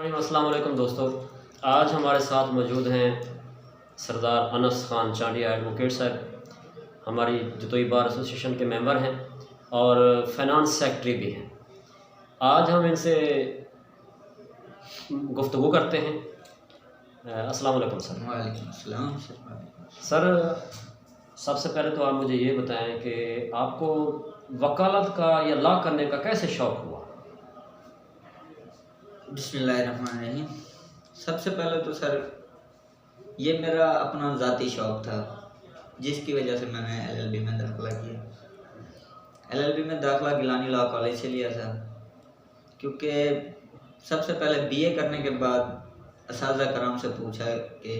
अस्सलाम वालेकुम दोस्तों। आज हमारे साथ मौजूद हैं सरदार अनस खान चांडिया एडवोकेट साहब, हमारी जतोई बार एसोसिएशन के मेंबर हैं और फाइनेंस सेक्रेटरी भी हैं। आज हम इनसे गुफ्तगू करते हैं। अस्सलाम वालेकुम सर। वालेकुम अस्सलाम सर, सबसे पहले तो आप मुझे ये बताएं कि आपको वकालत का या लॉ करने का कैसे शौक़ हुआ? बिस्मिल्लाहिर्रहमानिर्रहीम। सबसे पहले तो सर ये मेरा अपना ज़ाती शौक़ था, जिसकी वजह से मैंने एलएलबी में दाखिला किया। एलएलबी में दाखिला गिलानी लॉ कॉलेज से लिया था, क्योंकि सबसे पहले बीए करने के बाद असातिज़ा कराम से पूछा कि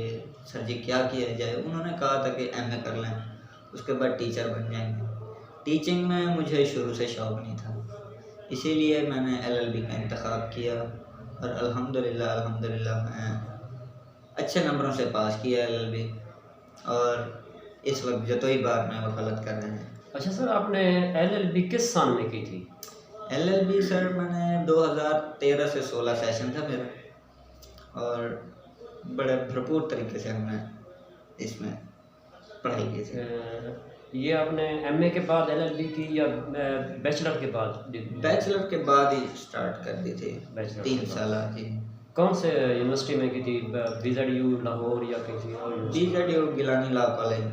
सर जी क्या किया जाए। उन्होंने कहा था कि एमए कर लें, उसके बाद टीचर बन जाएंगे। टीचिंग में मुझे शुरू से शौक़ नहीं था, इसीलिए मैंने एलएलबी का इंतखाब किया और अल्हम्दुलिल्लाह मैं अच्छे नंबरों से पास किया एलएलबी, और इस वक्त जतोई बार में वकालत कर रहे हैं। अच्छा सर, आपने एलएलबी किस साल में की थी? एलएलबी सर मैंने 2013 से 16 सेशन था मेरा, और बड़े भरपूर तरीके से हमने इसमें पढ़ाई की थी। ये आपने एमए के बाद एलएलबी की या बैचलर के बाद? बैचलर के बाद ही स्टार्ट कर दी थी, बैचलर 3 साल जी। कौन से यूनिवर्सिटी में की थी? बीजेडयू लाहौर या किसी और? बीजेडयू गिलानी लॉ कॉलेज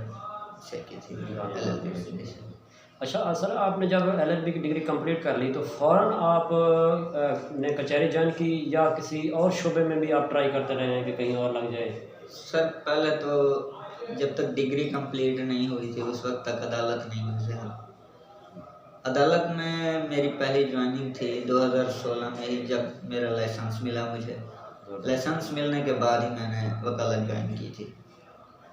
से की थी एलएलबी। अच्छा सर, आपने जब एलएलबी की डिग्री कंप्लीट कर ली तो फ़ौरन आप ने कचहरी ज्वाइन की या किसी और शोबे में भी आप ट्राई करते रहे हैं कि कहीं और लग जाए? सर पहले तो जब तक डिग्री कंप्लीट नहीं हुई थी उस वक्त तक अदालत नहीं हुई। अदालत में मेरी पहली ज्वाइनिंग थी 2016 में ही, जब मेरा लाइसेंस मिला मुझे। लाइसेंस मिलने के बाद ही मैंने वकालत ज्वाइन की थी।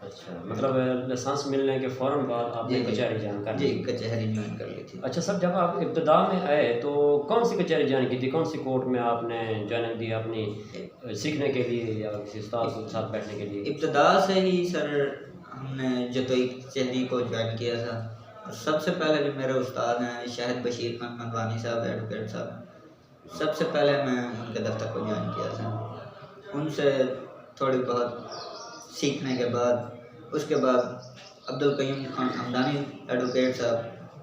अच्छा, मतलब लाइसेंस मिलने के फ़ौरन बाद आपने कचहरी ज्वाइन कर ली? जी, कचहरी ज्वाइन कर ली थी। अच्छा सर, जब आप इब्तदा में आए तो कौन सी कचहरी ज्वाइन की थी? कौन सी कोर्ट में आपने ज्वाइनिंग दी अपनी सीखने के लिए या किसी उस्ताद के साथ बैठने के लिए? इब्तदा से ही सर हमने जतोई कचहरी को ज्वाइन किया था, और सबसे पहले जो मेरे उस्ताद हैं शाहिद बशीर खान मनवानी साहब एडवोकेट साहब, सबसे पहले मैं उनके दफ्तर को ज्वाइन किया था। उनसे थोड़ी बहुत सीखने के बाद उसके बाद अब्दुल कयूम खान हमदानी एडवोकेट साहब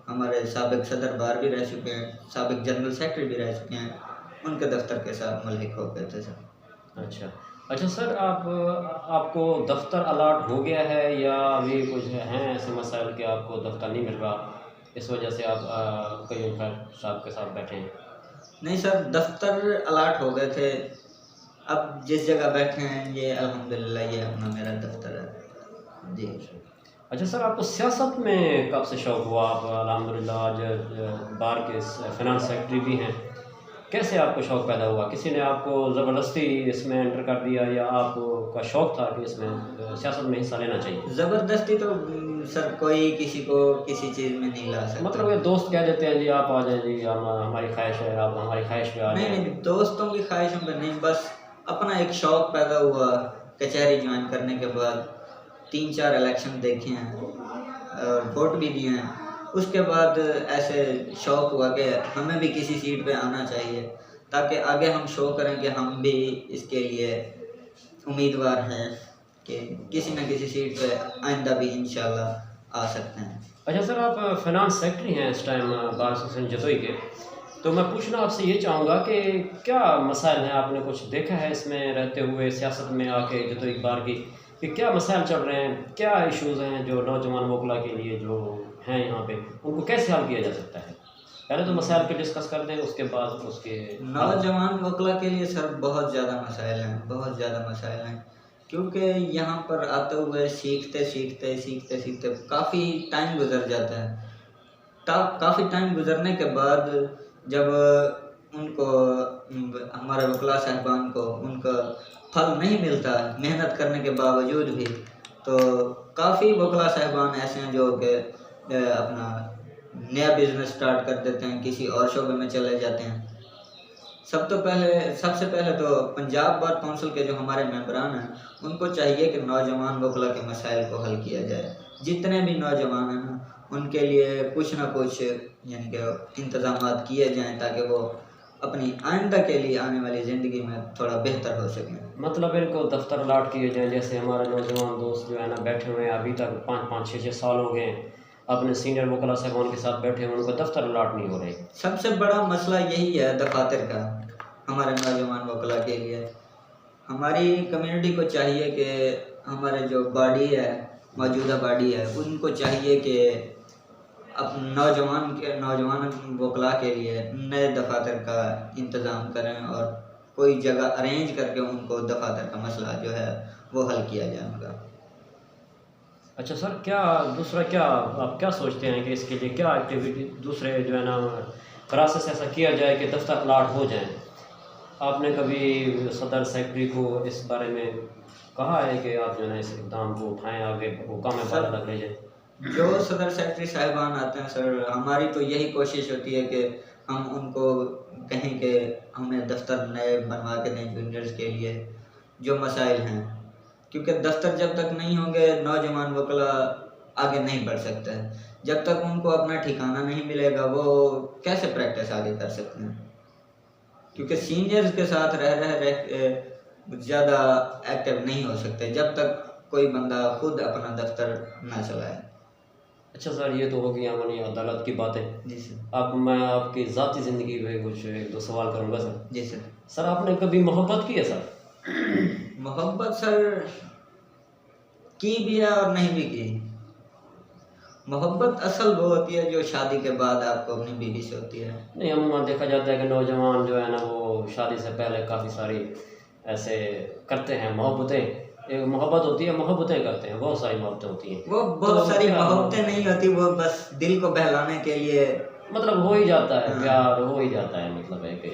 हमारे साबिक सदर बार भी रह चुके हैं, साबिक जनरल सेक्रेटरी भी रह चुके हैं, उनके दफ्तर के साथ मुल्हिक हो गए थे सर। अच्छा सर, आपको दफ्तर अलाट हो गया है या अभी कुछ हैं ऐसे मसाइल कि आपको दफ्तर नहीं मिल रहा, इस वजह से आप कयूम खान साहब के साथ बैठे हैं? नहीं सर, दफ्तर अलाट हो गए थे। अब जिस जगह बैठे हैं ये अल्हम्दुलिल्लाह ये अपना मेरा दफ्तर है जी। अच्छा सर, आपको सियासत में कब से शौक़ हुआ? आप अल्हम्दुलिल्लाह आज बार के फाइनेंस सेक्रेटरी भी हैं। कैसे आपको शौक़ पैदा हुआ? किसी ने आपको ज़बरदस्ती इसमें एंटर कर दिया या आपका शौक़ था कि इसमें सियासत में हिस्सा लेना चाहिए? ज़बरदस्ती तो सर कोई किसी को किसी चीज़ में नहीं ला सकता। मतलब ये दोस्त कह देते हैं जी आप आ जाएं जी, हमारी ख्वाहिश है, आप हमारी ख्वाहिश पे आ जाएं। नहीं, दोस्तों की ख्वाहिशों पर नहीं, बस अपना एक शौक़ पैदा हुआ। कचहरी ज्वाइन करने के बाद 3-4 इलेक्शन देखे हैं और वोट भी दिए हैं। उसके बाद ऐसे शौक़ हुआ कि हमें भी किसी सीट पे आना चाहिए, ताकि आगे हम शो करें कि हम भी इसके लिए उम्मीदवार हैं कि किसी न किसी सीट पे आइंदा भी इंशाल्लाह आ सकते हैं। अच्छा सर, आप फाइनेंस सेक्रेटरी हैं इस टाइम बार एसोसिएशन जतोई के, तो मैं पूछना आपसे ये चाहूँगा कि क्या मसाइल हैं, आपने कुछ देखा है इसमें रहते हुए सियासत में आके जतोई बार की, कि क्या मसाइल चल रहे हैं, क्या इश्यूज़ हैं जो नौजवान वकला के लिए जो हैं यहाँ पे, उनको कैसे हल किया जा सकता है? पहले तो मसाइल पे डिस्कस कर दें, उसके बाद उसके नौजवान वकला के लिए सर बहुत ज़्यादा मसाइल हैं, बहुत ज़्यादा मसाइल हैं, क्योंकि यहाँ पर आते हुए सीखते सीखते काफ़ी टाइम गुजर जाता है। काफ़ी टाइम गुजरने के बाद जब उनको हमारे वकला साहबान को उनका फल नहीं मिलता मेहनत करने के बावजूद भी, तो काफ़ी वकला साहबान ऐसे हैं जो कि अपना नया बिज़नेस स्टार्ट कर देते हैं, किसी और शोबे में चले जाते हैं। सबसे पहले तो पंजाब बार काउंसिल के जो हमारे मेंबरान हैं उनको चाहिए कि नौजवान वकला के मसाइल को हल किया जाए। जितने भी नौजवान हैं ना उनके लिए कुछ ना कुछ यानी कि इंतज़ामात किए जाएँ, ताकि वो अपनी आइंदा के लिए आने वाली ज़िंदगी में थोड़ा बेहतर हो सकें। मतलब इनको दफ्तर अलाट किए जाएँ, जैसे हमारे नौजवान दोस्त जो है ना बैठे हुए हैं अभी तक 5-5 6-6 साल हो गए हैं अपने सीनियर वकला साहबान के साथ बैठे हुए, उनको दफ्तर अलाट नहीं हो रहे। सबसे बड़ा मसला यही है दफातर का हमारे नौजवान वकला के लिए। हमारी कम्युनिटी को चाहिए कि हमारे जो बॉडी है, मौजूदा बॉडी है, उनको चाहिए कि अब नौजवान वकला के लिए नए दफातर का इंतज़ाम करें और कोई जगह अरेंज करके उनको दफातर का मसला जो है वो हल किया जाए उनका। अच्छा सर, क्या दूसरा क्या आप क्या सोचते हैं कि इसके लिए क्या एक्टिविटी दूसरे जो है ना प्रोसेस ऐसा किया जाए कि दफ्तर अलाट हो जाएं? आपने कभी सदर सेक्रेटरी को इस बारे में कहा है कि आप जो है ना इस इक़दाम को उठाएं, आगे हुक्म में बात तक ले जाएं? जो सदर सेक्रेटरी साहिबान आते हैं सर, हमारी तो यही कोशिश होती है कि हम उनको कहें कि हमें दफ्तर नए बनवा के दें जूनियर्स के लिए जो मसाइल हैं, क्योंकि दफ्तर जब तक नहीं होंगे नौजवान वकला आगे नहीं बढ़ सकते। जब तक उनको अपना ठिकाना नहीं मिलेगा वो कैसे प्रैक्टिस आगे कर सकते हैं, क्योंकि सीनियर्स के साथ रह ज़्यादा एक्टिव नहीं हो सकते जब तक कोई बंदा खुद अपना दफ्तर ना चलाए। अच्छा सर, ये तो होगी हमारी अदालत की बातें। जी सर। अब मैं आपकी ज़ाती ज़िंदगी में कुछ 1-2 सवाल करूँगा सर। जी सर। सर, आपने कभी मोहब्बत की है सर? मोहब्बत सर की भी है और नहीं भी की। मोहब्बत असल वो होती है जो शादी के बाद आपको अपनी बीवी से होती है। नहीं, अमूमन देखा जाता है कि नौजवान जो है ना वो शादी से पहले काफ़ी सारी ऐसे करते हैं मोहब्बतें। एक मोहब्बत होती है, मोहब्बतें करते हैं, बहुत सारी मोहब्बतें होती हैं। वो बहुत सारी क्या मोहब्बतें नहीं होती, वो बस दिल को बहलाने के लिए मतलब हो ही जाता है, हाँ। प्यार हो ही जाता है, मतलब है कि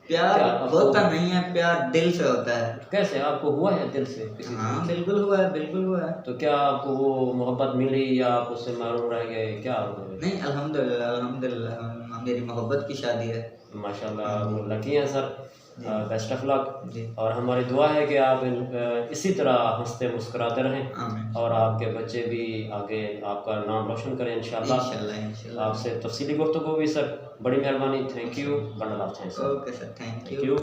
प्यार क्या होता नहीं है, प्यार दिल से होता है। कैसे आपको हुआ है दिल से किसी से? हाँ बिल्कुल हुआ है, बिल्कुल हुआ है। तो क्या आपको वो मोहब्बत मिली या आप उससे महरूम रह गए, क्या हुआ? नहीं, अल्हम्दुलिल्लाह अल्हम्दुलिल्लाह मेरी मोहब्बत की शादी है। माशाल्लाह, वो लकी हैं सर। Best of luck. जी। और हमारी दुआ है कि आप इसी तरह हंसते मुस्कुराते रहें आमीन। और आपके बच्चे भी आगे आपका नाम रोशन करें इंशाल्लाह। इंशाल्लाह। आपसे तफसीली गुफ्तगू भी सर, बड़ी मेहरबानी। Thank you, bundle of thanks. Okay sir, thank thank you. You.